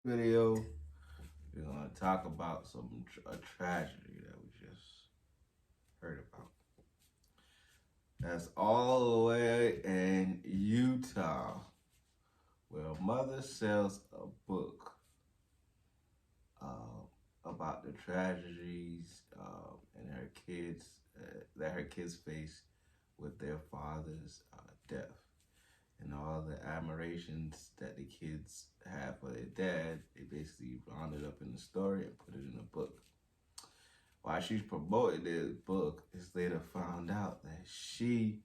Video, we're gonna talk about a tragedy that we just heard about. That's all the way in Utah, where a mother sells a book about the tragedies and her kids that her kids face with their father's death. And all the admirations that the kids have for their dad, they basically rounded up in the story and put it in a book. While she's promoting this book, it's later found out that she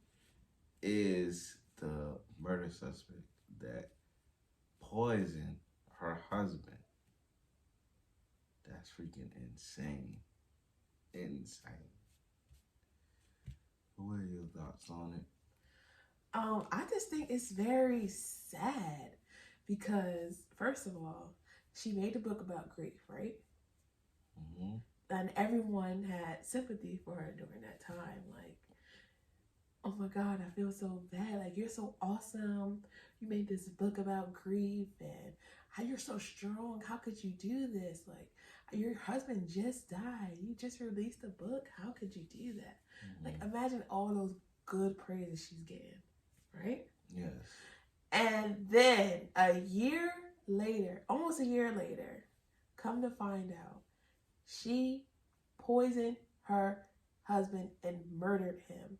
is the murder suspect that poisoned her husband. That's freaking insane. Insane. What are your thoughts on it? I just think it's very sad because, first of all, she made a book about grief, right? Mm-hmm. And everyone had sympathy for her during that time. Like, oh my God, I feel so bad. Like, you're so awesome. You made this book about grief and how you're so strong. How could you do this? Like, your husband just died. You just released a book. How could you do that? Mm-hmm. Like, imagine all those good praises she's getting, right? Yes. And then a year later, almost a year later, come to find out, she poisoned her husband and murdered him.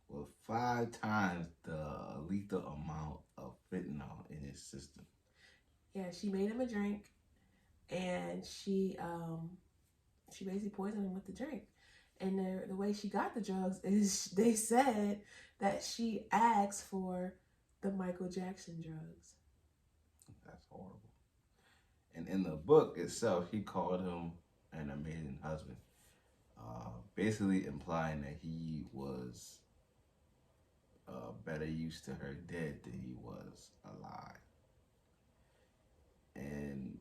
With 5 times the lethal amount of fentanyl in his system. Yeah, she made him a drink, and she basically poisoned him with the drink. And the way she got the drugs is they said that she asked for the Michael Jackson drugs. That's horrible. And in the book itself, he called him an amazing husband, basically implying that he was better used to her dead than he was alive. And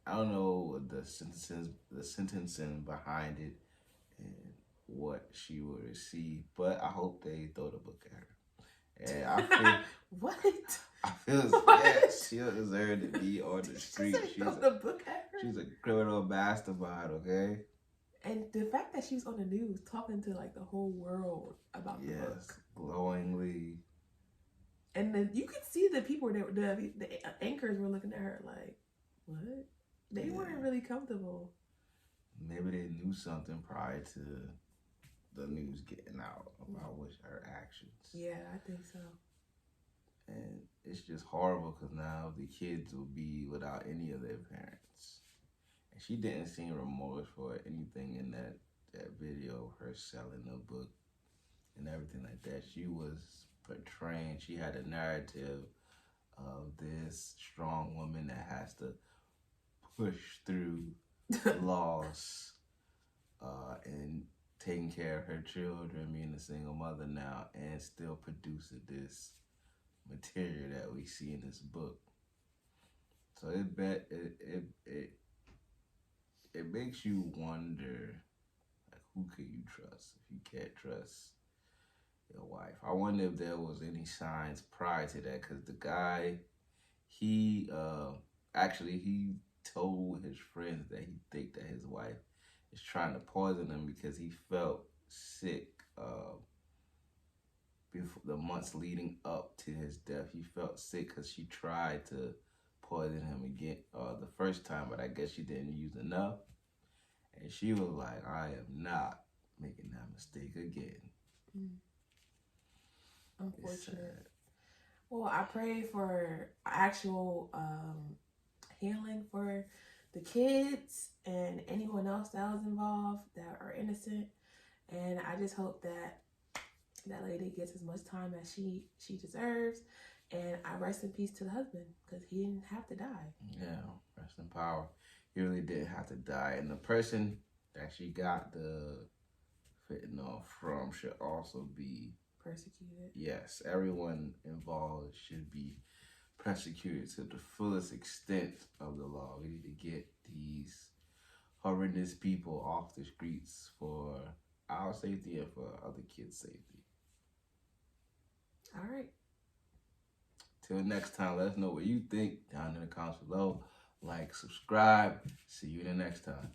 I don't know the sentencing behind it, and what she will receive, but I hope they throw the book at her. And I feel what? I feel What? yeah, she'll deserve to be on the street. She's a criminal mastermind, okay? And the fact that she's on the news talking to like the whole world about the book. Yes, glowingly. And then you could see the people that the anchors were looking at her like, what? They weren't really comfortable. Maybe they knew something prior to the news getting out about her actions. Yeah, I think so. And it's just horrible because now the kids will be without any of their parents. And she didn't seem remorse for anything in that video, her selling the book and everything like that. She was portraying, she had a narrative of this strong woman that has to push through loss and taking care of her children, being a single mother now, and still producing this material that we see in this book. So it makes you wonder, like, who can you trust if you can't trust your wife? I wonder if there was any signs prior to that, because the guy, he told his friends that he think that his wife is trying to poison him because he felt sick before the months leading up to his death. He felt sick because she tried to poison him again the first time, but I guess she didn't use enough. And she was like, I am not making that mistake again. Unfortunate. Well, I pray for actual healing for the kids and anyone else that was involved that are innocent. And I just hope that that lady gets as much time as she deserves. And I rest in peace to the husband because he didn't have to die. Yeah, rest in power. He really didn't have to die. And the person that she got the fentanyl from should also be persecuted. Yes, everyone involved should be persecuted to the fullest extent of the law. We need to get these horrendous people off the streets for our safety and for other kids' safety. All right. Till next time, let us know what you think down in the comments below. like, subscribe. See you in the next time.